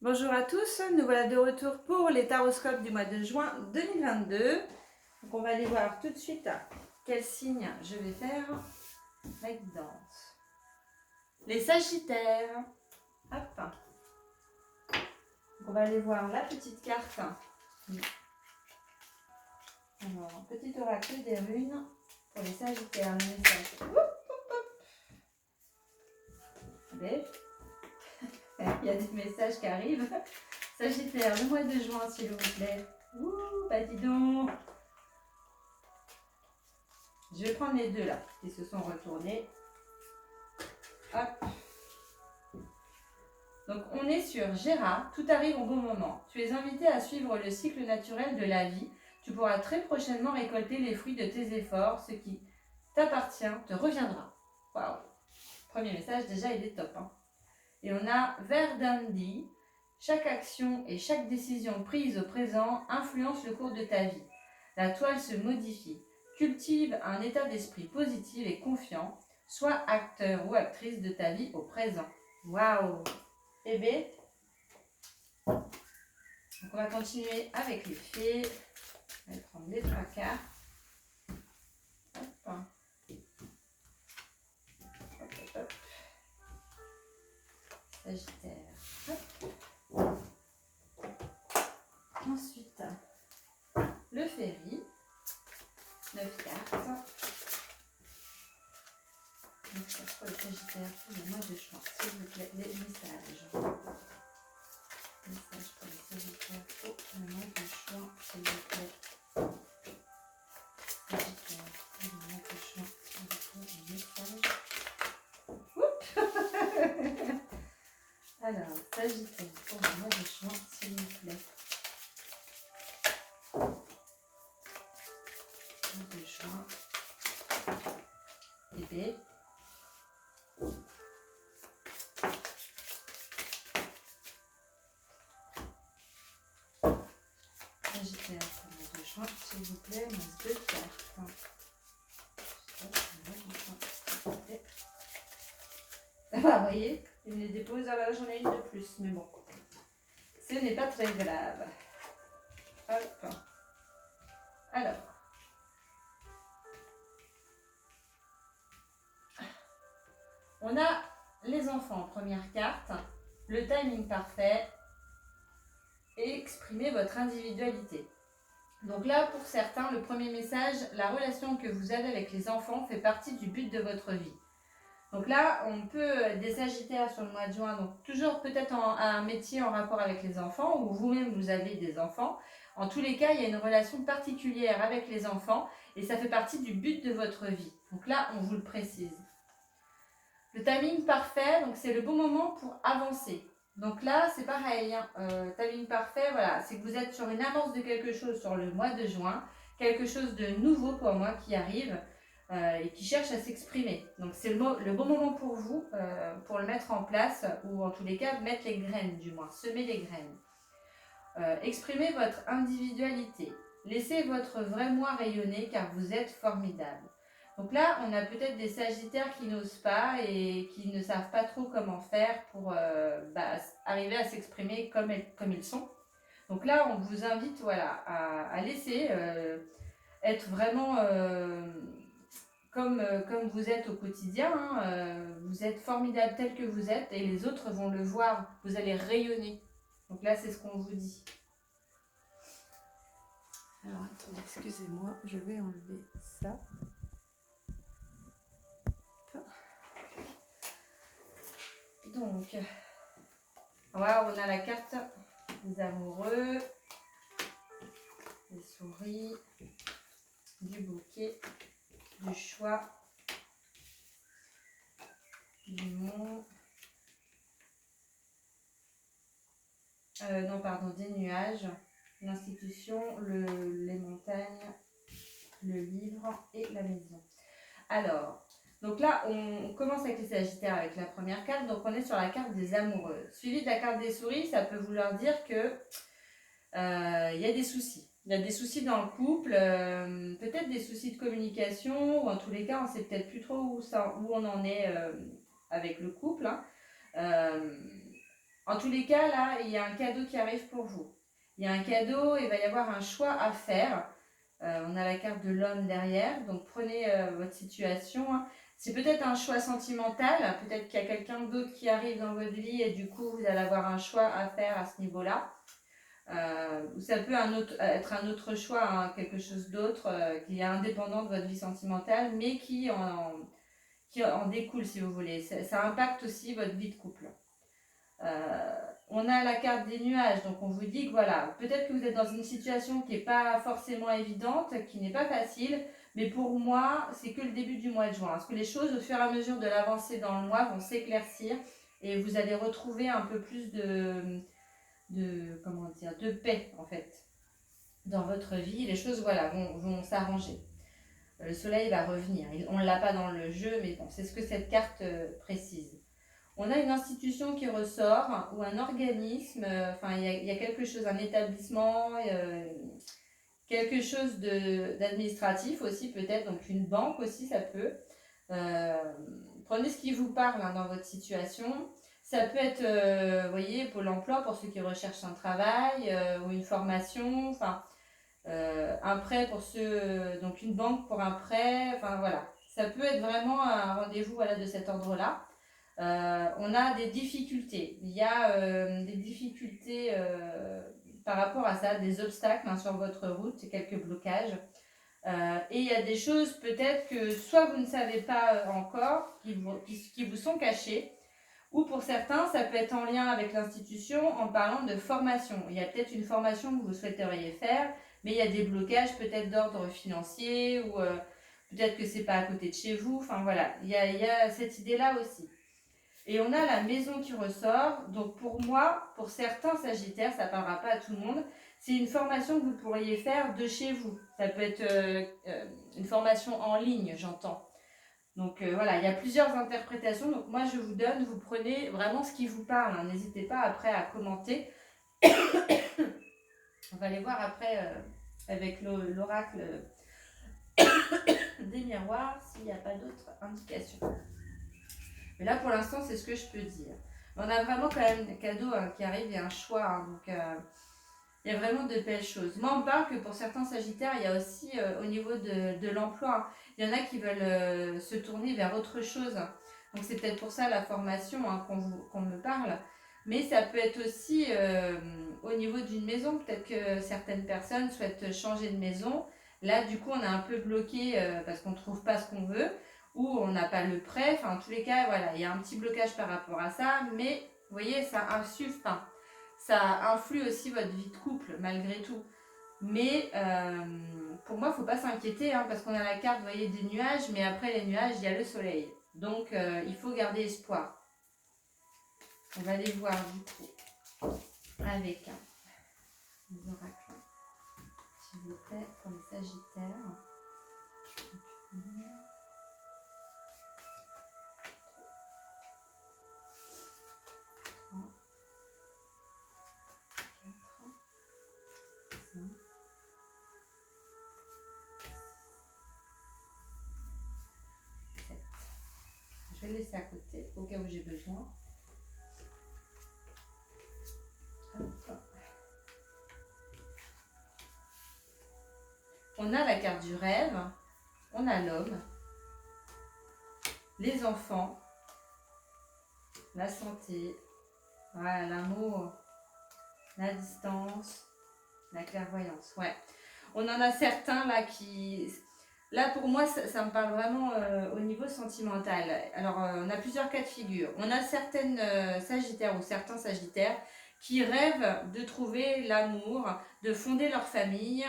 Bonjour à tous, nous voilà de retour pour les taroscopes du mois de juin 2022. Donc on va aller voir tout de suite quel signe je vais faire la guidance. Les Sagittaires. Hop. Donc on va aller voir la petite carte. Alors, petit oracle des runes pour les Sagittaires. Le message. Allez. Il y a des messages qui arrivent. Sagittaire, le mois de juin, s'il vous plaît. Ouh, bah dis donc. Je vais prendre les deux là, qui se sont retournés. Hop. Donc on est sur Gérard, tout arrive au bon moment. Tu es invité à suivre le cycle naturel de la vie. Tu pourras très prochainement récolter les fruits de tes efforts. Ce qui t'appartient te reviendra. Waouh. Premier message, déjà il est top. Hein. Et on a Verdandi. Chaque action et chaque décision prise au présent influence le cours de ta vie. La toile se modifie. Cultive un état d'esprit positif et confiant. Sois acteur ou actrice de ta vie au présent. Waouh. Bébé. Donc on va continuer avec les fées. On va prendre les trois cartes. Hop. Hop, hop, hop. Sagittaire. Hop. Ensuite, le ferry. 9 cartes. 9 cartes pour le Sagittaire pour le mois de juin. S'il vous plaît, les messages. Message pour les Sagittaires pour le mois de juin, s'il vous plaît. Sagittaire pour le mois de juin, s'il vous plaît, les messages. Alors, Sagittaire pour le mois de juin, s'il vous plaît. Mois de juin. Bébé. Sagittaire pour le mois de juin, s'il vous plaît, il reste 2 cartes. Ah, vous voyez, il me les dépose, ah bah, j'en ai une de plus, mais bon, ce n'est pas très grave. Hop. Alors, on a les enfants en première carte, le timing parfait et exprimer votre individualité. Donc là, pour certains, le premier message, la relation que vous avez avec les enfants fait partie du but de votre vie. Donc là, on peut des Sagittaires sur le mois de juin, donc toujours peut-être un métier en rapport avec les enfants, ou vous-même vous avez des enfants. En tous les cas, il y a une relation particulière avec les enfants, et ça fait partie du but de votre vie. Donc là, on vous le précise. Le timing parfait, donc c'est le bon moment pour avancer. Donc là, c'est pareil, hein, timing parfait, voilà, c'est que vous êtes sur une avance de quelque chose sur le mois de juin, quelque chose de nouveau pour moi qui arrive et qui cherche à s'exprimer. Donc c'est le bon moment pour vous, pour le mettre en place, ou en tous les cas, mettre les graines du moins, semer les graines. Exprimez votre individualité. Laissez votre vrai moi rayonner car vous êtes formidable. Donc là, on a peut-être des Sagittaires qui n'osent pas et qui ne savent pas trop comment faire pour arriver à s'exprimer comme ils sont. Donc là, on vous invite voilà, à laisser être vraiment comme vous êtes au quotidien. Hein, vous êtes formidable tel que vous êtes et les autres vont le voir. Vous allez rayonner. Donc là, c'est ce qu'on vous dit. Alors, attendez, excusez-moi, je vais enlever ça. Donc, voilà, on a la carte des amoureux, des souris, du bouquet, du choix, du monde. Des nuages, l'institution, les montagnes, le livre et la maison. Alors, donc là, on commence avec les Sagittaires avec la première carte. Donc, on est sur la carte des amoureux. Suivi de la carte des souris, ça peut vouloir dire que y a des soucis. Il y a des soucis dans le couple, peut-être des soucis de communication, ou en tous les cas, on ne sait peut-être plus trop où on en est avec le couple. Hein. En tous les cas, là, il y a un cadeau qui arrive pour vous. Il y a un cadeau, il va y avoir un choix à faire. On a la carte de l'homme derrière, donc prenez votre situation. Hein. C'est peut-être un choix sentimental, peut-être qu'il y a quelqu'un d'autre qui arrive dans votre vie et du coup, vous allez avoir un choix à faire à ce niveau-là. Ça peut être un autre choix, hein, quelque chose d'autre qui est indépendant de votre vie sentimentale, mais qui en découle, si vous voulez. Ça impacte aussi votre vie de couple. On a la carte des nuages, donc on vous dit que voilà, peut-être que vous êtes dans une situation qui n'est pas forcément évidente, qui n'est pas facile, mais pour moi, c'est que le début du mois de juin. Parce que les choses, au fur et à mesure de l'avancée dans le mois, vont s'éclaircir et vous allez retrouver un peu plus de paix, en fait, dans votre vie. Les choses, voilà, vont s'arranger. Le soleil va revenir. On ne l'a pas dans le jeu, mais bon, c'est ce que cette carte précise. On a une institution qui ressort ou un organisme, il y a quelque chose, un établissement, quelque chose d'administratif aussi peut-être, donc une banque aussi ça peut. Prenez ce qui vous parle hein, dans votre situation. Ça peut être, vous voyez, Pôle emploi pour ceux qui recherchent un travail ou une formation, un prêt pour ceux, donc une banque pour un prêt, voilà. Ça peut être vraiment un rendez-vous voilà, de cet ordre-là. On a des difficultés. Il y a des difficultés par rapport à ça, des obstacles hein, sur votre route, quelques blocages. Et il y a des choses peut-être que soit vous ne savez pas encore, qui vous sont cachées, ou pour certains, ça peut être en lien avec l'institution en parlant de formation. Il y a peut-être une formation que vous souhaiteriez faire, mais il y a des blocages peut-être d'ordre financier, ou peut-être que c'est pas à côté de chez vous. Enfin voilà, il y a cette idée-là aussi. Et on a la maison qui ressort. Donc pour moi, pour certains sagittaires, ça ne parlera pas à tout le monde, c'est une formation que vous pourriez faire de chez vous. Ça peut être une formation en ligne, j'entends. Donc voilà, il y a plusieurs interprétations. Donc moi, je vous donne, vous prenez vraiment ce qui vous parle. Hein. N'hésitez pas après à commenter. On va aller voir après avec l'oracle des miroirs s'il n'y a pas d'autres indications. Mais là, pour l'instant, c'est ce que je peux dire. On a vraiment quand même un cadeau hein, qui arrive et un choix. Hein, donc, il y a vraiment de belles choses. Moi, on parle que pour certains sagittaires, il y a aussi au niveau de l'emploi, hein, il y en a qui veulent se tourner vers autre chose. Donc, c'est peut-être pour ça la formation hein, qu'on me parle. Mais ça peut être aussi au niveau d'une maison. Peut-être que certaines personnes souhaitent changer de maison. Là, du coup, on est un peu bloqué parce qu'on ne trouve pas ce qu'on veut. Ou on n'a pas le prêt, en tous les cas, voilà, il y a un petit blocage par rapport à ça, mais vous voyez, ça influe aussi votre vie de couple, malgré tout. Mais pour moi, il ne faut pas s'inquiéter, hein, parce qu'on a la carte, vous voyez, des nuages, mais après les nuages, il y a le soleil. Donc, il faut garder espoir. On va aller voir, du coup, avec les oracles, s'il vous plaît, pour les sagittaires. Je vais le laisser à côté au cas où j'ai besoin. On a la carte du rêve, on a l'homme, les enfants, la santé, voilà, l'amour, la distance, la clairvoyance. Ouais. On en a certains là qui... Là, pour moi, ça me parle vraiment au niveau sentimental. Alors, on a plusieurs cas de figure. On a certaines sagittaires ou certains sagittaires qui rêvent de trouver l'amour, de fonder leur famille.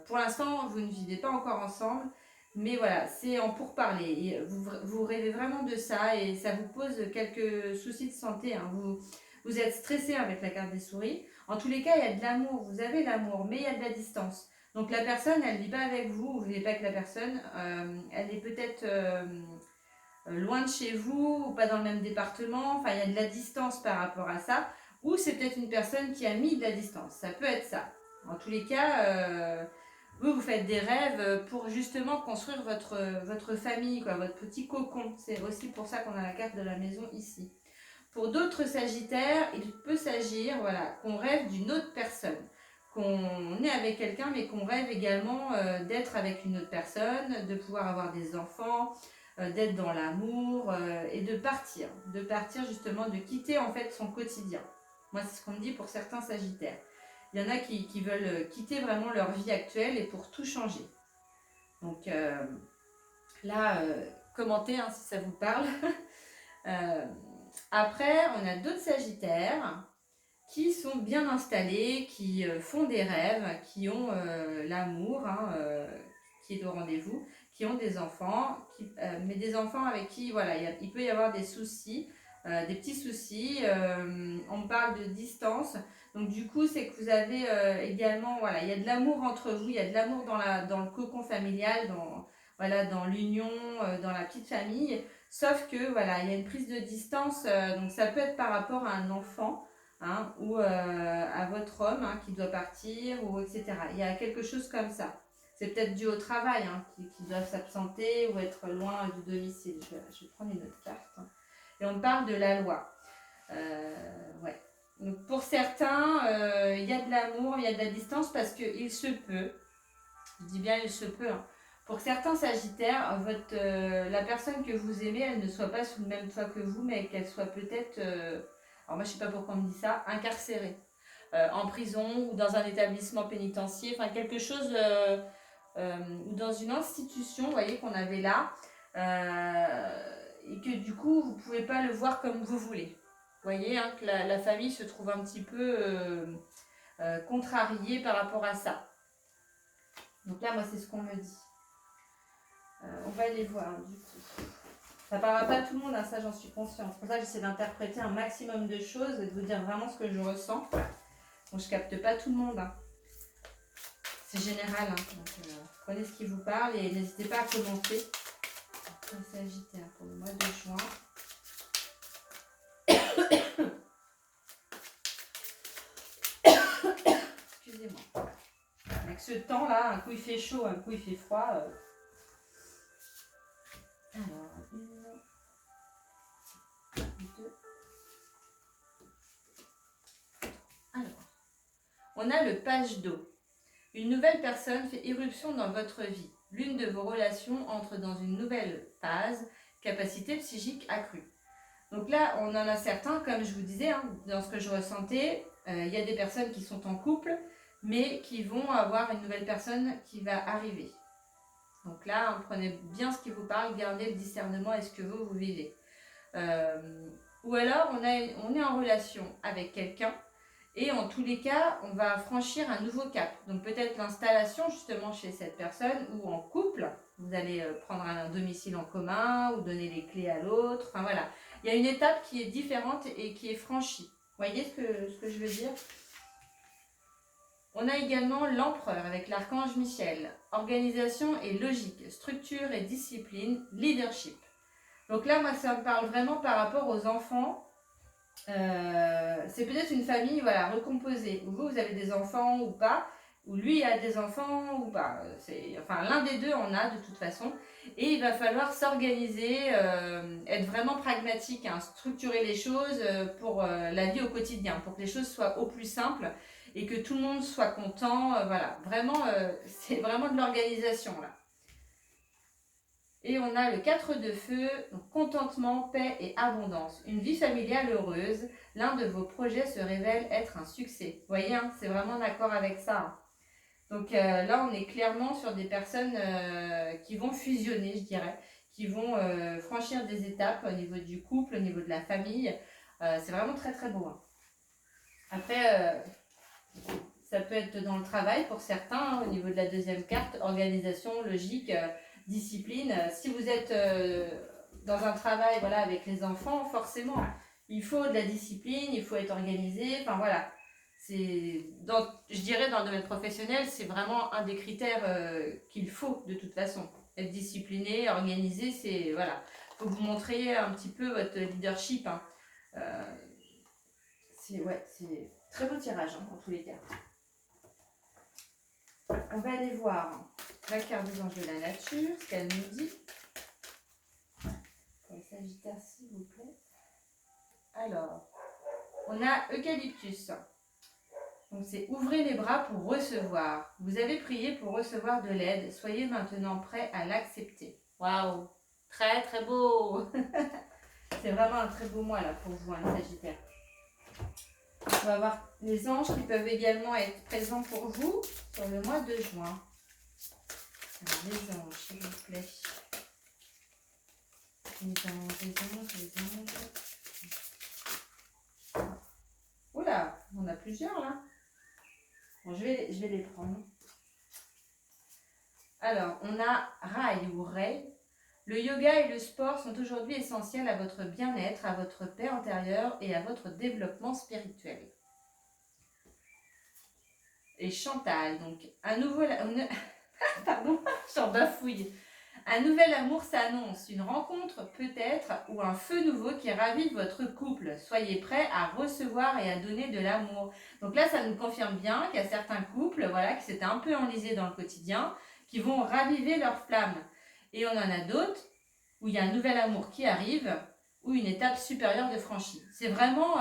Pour l'instant, vous ne vivez pas encore ensemble, mais voilà, c'est en pourparler. Vous rêvez vraiment de ça et ça vous pose quelques soucis de santé. Hein. Vous êtes stressé avec la carte des souris. En tous les cas, il y a de l'amour. Vous avez l'amour, mais il y a de la distance. Donc la personne, elle ne vit pas avec vous, vous ne vivez pas avec la personne, elle est peut-être loin de chez vous, ou pas dans le même département, enfin il y a de la distance par rapport à ça, ou c'est peut-être une personne qui a mis de la distance, ça peut être ça. En tous les cas, vous faites des rêves pour justement construire votre famille, quoi, votre petit cocon, c'est aussi pour ça qu'on a la carte de la maison ici. Pour d'autres Sagittaires, il peut s'agir voilà, qu'on rêve d'une autre personne, qu'on est avec quelqu'un, mais qu'on rêve également d'être avec une autre personne, de pouvoir avoir des enfants, d'être dans l'amour et de partir justement, de quitter en fait son quotidien. Moi, c'est ce qu'on me dit pour certains Sagittaires. Il y en a qui veulent quitter vraiment leur vie actuelle et pour tout changer. Donc là, commentez hein, si ça vous parle. Après, on a d'autres Sagittaires qui sont bien installés, qui font des rêves, qui ont l'amour hein, qui est au rendez-vous, qui ont des enfants, mais des enfants avec qui voilà, il peut y avoir des soucis, des petits soucis. On parle de distance. Donc du coup, c'est que vous avez également, voilà, il y a de l'amour entre vous, il y a de l'amour dans le cocon familial, dans l'union, dans la petite famille. Sauf que voilà, il y a une prise de distance, donc ça peut être par rapport à un enfant. Hein, ou à votre homme hein, qui doit partir, ou etc. Il y a quelque chose comme ça. C'est peut-être dû au travail, hein, qui doivent s'absenter ou être loin du domicile. Je vais prendre une autre carte. Hein. Et on parle de la loi. Ouais. Donc pour certains, il y a de l'amour, il y a de la distance parce qu'il se peut, je dis bien il se peut, hein, pour certains Sagittaires, la personne que vous aimez, elle ne soit pas sous le même toit que vous, mais qu'elle soit peut-être... alors moi je sais pas pourquoi on me dit ça, incarcéré, en prison ou dans un établissement pénitentiaire, enfin quelque chose, ou dans une institution, vous voyez, qu'on avait là, et que du coup vous pouvez pas le voir comme vous voulez. Vous voyez hein, que la famille se trouve un petit peu contrariée par rapport à ça. Donc là moi c'est ce qu'on me dit. On va aller voir du coup. Ça parlera pas à tout le monde, hein, ça j'en suis consciente. C'est pour ça que j'essaie d'interpréter un maximum de choses et de vous dire vraiment ce que je ressens. Bon, je capte pas tout le monde. Hein. C'est général. Hein. Donc, prenez ce qui vous parle et n'hésitez pas à commenter. Un Sagittaire pour le mois de juin. Excusez-moi. Avec ce temps là, un coup il fait chaud, un coup il fait froid. Alors, on a le page d'eau. Une nouvelle personne fait irruption dans votre vie. L'une de vos relations entre dans une nouvelle phase, capacité psychique accrue. Donc là, on en a certains, comme je vous disais, hein, dans ce que je ressentais, il y a des personnes qui sont en couple, mais qui vont avoir une nouvelle personne qui va arriver. Donc là, prenez bien ce qui vous parle, gardez le discernement et ce que vous vivez. Ou alors, on est en relation avec quelqu'un, et en tous les cas, on va franchir un nouveau cap. Donc peut-être l'installation justement chez cette personne ou en couple. Vous allez prendre un domicile en commun ou donner les clés à l'autre. Enfin voilà, il y a une étape qui est différente et qui est franchie. Vous voyez ce que je veux dire? On a également l'empereur avec l'archange Michel. Organisation et logique, structure et discipline, leadership. Donc là, moi, ça me parle vraiment par rapport aux enfants. C'est peut-être une famille voilà, recomposée. Vous avez des enfants ou pas, ou lui a des enfants ou pas. Enfin, l'un des deux en a de toute façon. Et il va falloir s'organiser, être vraiment pragmatique, hein, structurer les choses pour la vie au quotidien, pour que les choses soient au plus simples et que tout le monde soit content. Voilà, vraiment, c'est vraiment de l'organisation là. Et on a le 4 de feu, donc contentement, paix et abondance. Une vie familiale heureuse. L'un de vos projets se révèle être un succès. Vous voyez, hein, c'est vraiment d'accord avec ça. Hein. Donc là, on est clairement sur des personnes qui vont fusionner, je dirais, qui vont franchir des étapes au niveau du couple, au niveau de la famille. C'est vraiment très très beau. Hein. Après, ça peut être dans le travail pour certains, hein, au niveau de la deuxième carte, organisation, logique, discipline. Si vous êtes dans un travail voilà, avec les enfants, forcément, il faut de la discipline, il faut être organisé. Enfin voilà, je dirais dans le domaine professionnel, c'est vraiment un des critères qu'il faut de toute façon. Être discipliné, organisé, c'est voilà. Il faut que vous montriez un petit peu votre leadership. Hein. C'est très beau tirage hein, en tous les cas. On va aller voir la carte des anges de la nature, ce qu'elle nous dit. Pour les Sagittaires, s'il vous plaît. Alors, on a Eucalyptus. Donc c'est ouvrez les bras pour recevoir. Vous avez prié pour recevoir de l'aide. Soyez maintenant prêt à l'accepter. Waouh! Très très beau! C'est vraiment un très beau mois là pour vous, les Sagittaires. On va voir les anges qui peuvent également être présents pour vous sur le mois de juin. Alors, les anges, s'il vous plaît. Les anges, les anges, les anges. Oula, on a plusieurs là. Bon, je vais les prendre. Alors, on a Rai ou Rei. Le yoga et le sport sont aujourd'hui essentiels à votre bien-être, à votre paix intérieure et à votre développement spirituel. Et Chantal, donc un nouveau... Pardon, j'en bafouille. Un nouvel amour s'annonce, une rencontre peut-être ou un feu nouveau qui ravive votre couple. Soyez prêts à recevoir et à donner de l'amour. Donc là, ça nous confirme bien qu'il y a certains couples voilà, qui s'étaient un peu enlisés dans le quotidien, qui vont raviver leur flamme. Et on en a d'autres où il y a un nouvel amour qui arrive, ou une étape supérieure de franchie. C'est vraiment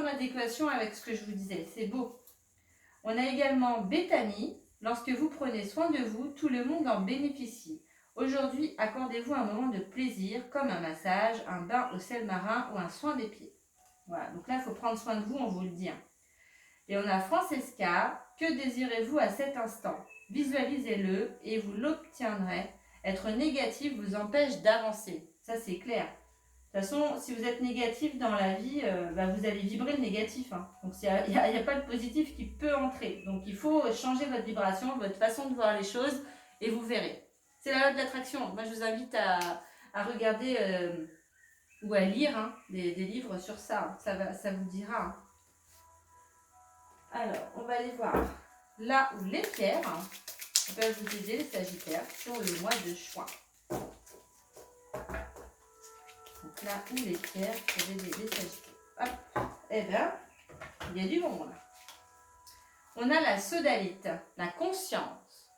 l'adéquation avec ce que je vous disais. C'est beau. On a également Béthanie. Lorsque vous prenez soin de vous, tout le monde en bénéficie. Aujourd'hui, accordez-vous un moment de plaisir, comme un massage, un bain au sel marin ou un soin des pieds. Voilà, donc là, il faut prendre soin de vous, on vous le dit. Et on a Francesca. Que désirez-vous à cet instant? Visualisez-le et vous l'obtiendrez. Être négatif vous empêche d'avancer. Ça, c'est clair. De toute façon, si vous êtes négatif dans la vie, vous allez vibrer le négatif. Hein. Donc, il n'y a pas de positif qui peut entrer. Donc, il faut changer votre vibration, votre façon de voir les choses, et vous verrez. C'est la loi de l'attraction. Moi, je vous invite à regarder ou à lire des livres sur ça. Ça vous dira. Hein. Alors, on va aller voir là où les pierres peuvent vous aider, les Sagittaires, sur le mois de juin. Donc là où les pierres peuvent aider les Sagittaires. Hop, eh bien, il y a du monde. On a la sodalite, la conscience.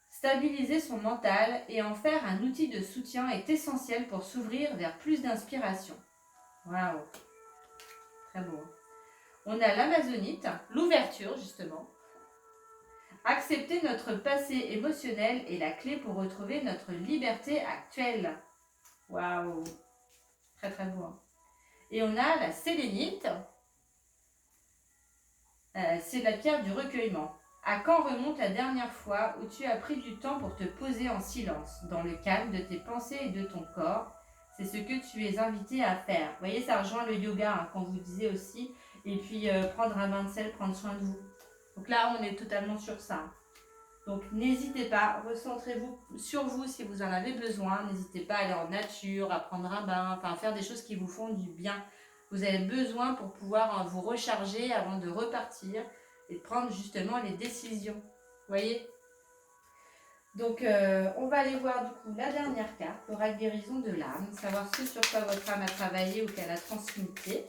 Stabiliser son mental et en faire un outil de soutien est essentiel pour s'ouvrir vers plus d'inspiration. Waouh, très beau. On a l'amazonite, l'ouverture justement. Accepter notre passé émotionnel est la clé pour retrouver notre liberté actuelle. Waouh, très très beau. Et on a la sélénite. C'est la pierre du recueillement. À quand remonte la dernière fois où tu as pris du temps pour te poser en silence, dans le calme de tes pensées et de ton corps? C'est ce que tu es invité à faire. Vous voyez, ça rejoint le yoga, qu'on vous disait aussi. Et puis, prendre un bain de sel, prendre soin de vous. Donc là, on est totalement sur ça. Donc, n'hésitez pas, recentrez-vous sur vous si vous en avez besoin. N'hésitez pas à aller en nature, à prendre un bain, enfin, à faire des choses qui vous font du bien. Vous avez besoin pour pouvoir vous recharger avant de repartir et de prendre justement les décisions. Vous voyez? Donc, on va aller voir du coup la dernière carte, l'oracle guérison de l'âme, savoir ce sur quoi votre âme a travaillé ou qu'elle a transmuté.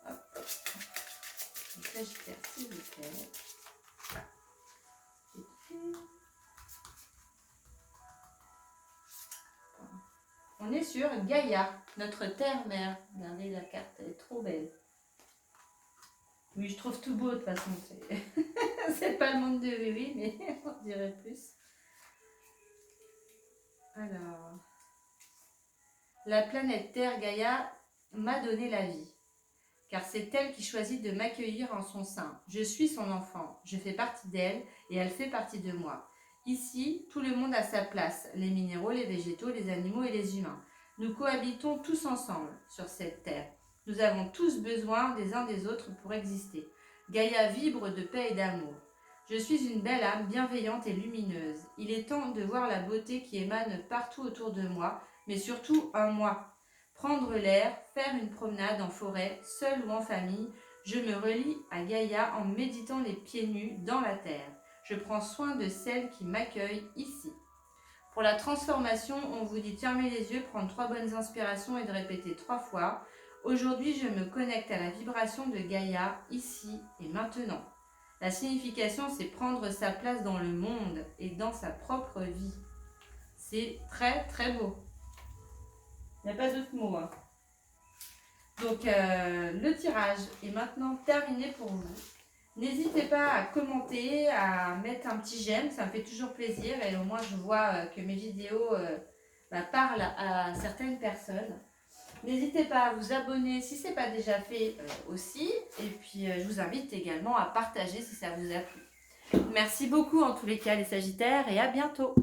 Hop. Donc, Sagittaire, s'il vous plaît. On est sur Gaïa, notre terre-mère. Regardez, la carte, elle est trop belle. Oui, je trouve tout beau de toute façon. C'est pas le monde de oui, mais on dirait plus. Alors, la planète Terre Gaïa m'a donné la vie, car c'est elle qui choisit de m'accueillir en son sein. Je suis son enfant, je fais partie d'elle et elle fait partie de moi. Ici, tout le monde a sa place, les minéraux, les végétaux, les animaux et les humains. Nous cohabitons tous ensemble sur cette terre. Nous avons tous besoin des uns des autres pour exister. Gaïa vibre de paix et d'amour. Je suis une belle âme bienveillante et lumineuse. Il est temps de voir la beauté qui émane partout autour de moi, mais surtout en moi. Prendre l'air, faire une promenade en forêt, seul ou en famille, je me relie à Gaïa en méditant les pieds nus dans la terre. Je prends soin de celle qui m'accueille ici. Pour la transformation, on vous dit de fermer les yeux, prendre 3 bonnes inspirations et de répéter 3 fois. Aujourd'hui, je me connecte à la vibration de Gaïa, ici et maintenant. La signification, c'est prendre sa place dans le monde et dans sa propre vie. C'est très très beau. Il n'y a pas d'autre mot. Hein. Donc, le tirage est maintenant terminé pour vous. N'hésitez pas à commenter, à mettre un petit j'aime, ça me fait toujours plaisir. Et au moins, je vois que mes vidéos parlent à certaines personnes. N'hésitez pas à vous abonner si ce n'est pas déjà fait aussi. Et puis, je vous invite également à partager si ça vous a plu. Merci beaucoup en tous les cas les Sagittaires et à bientôt.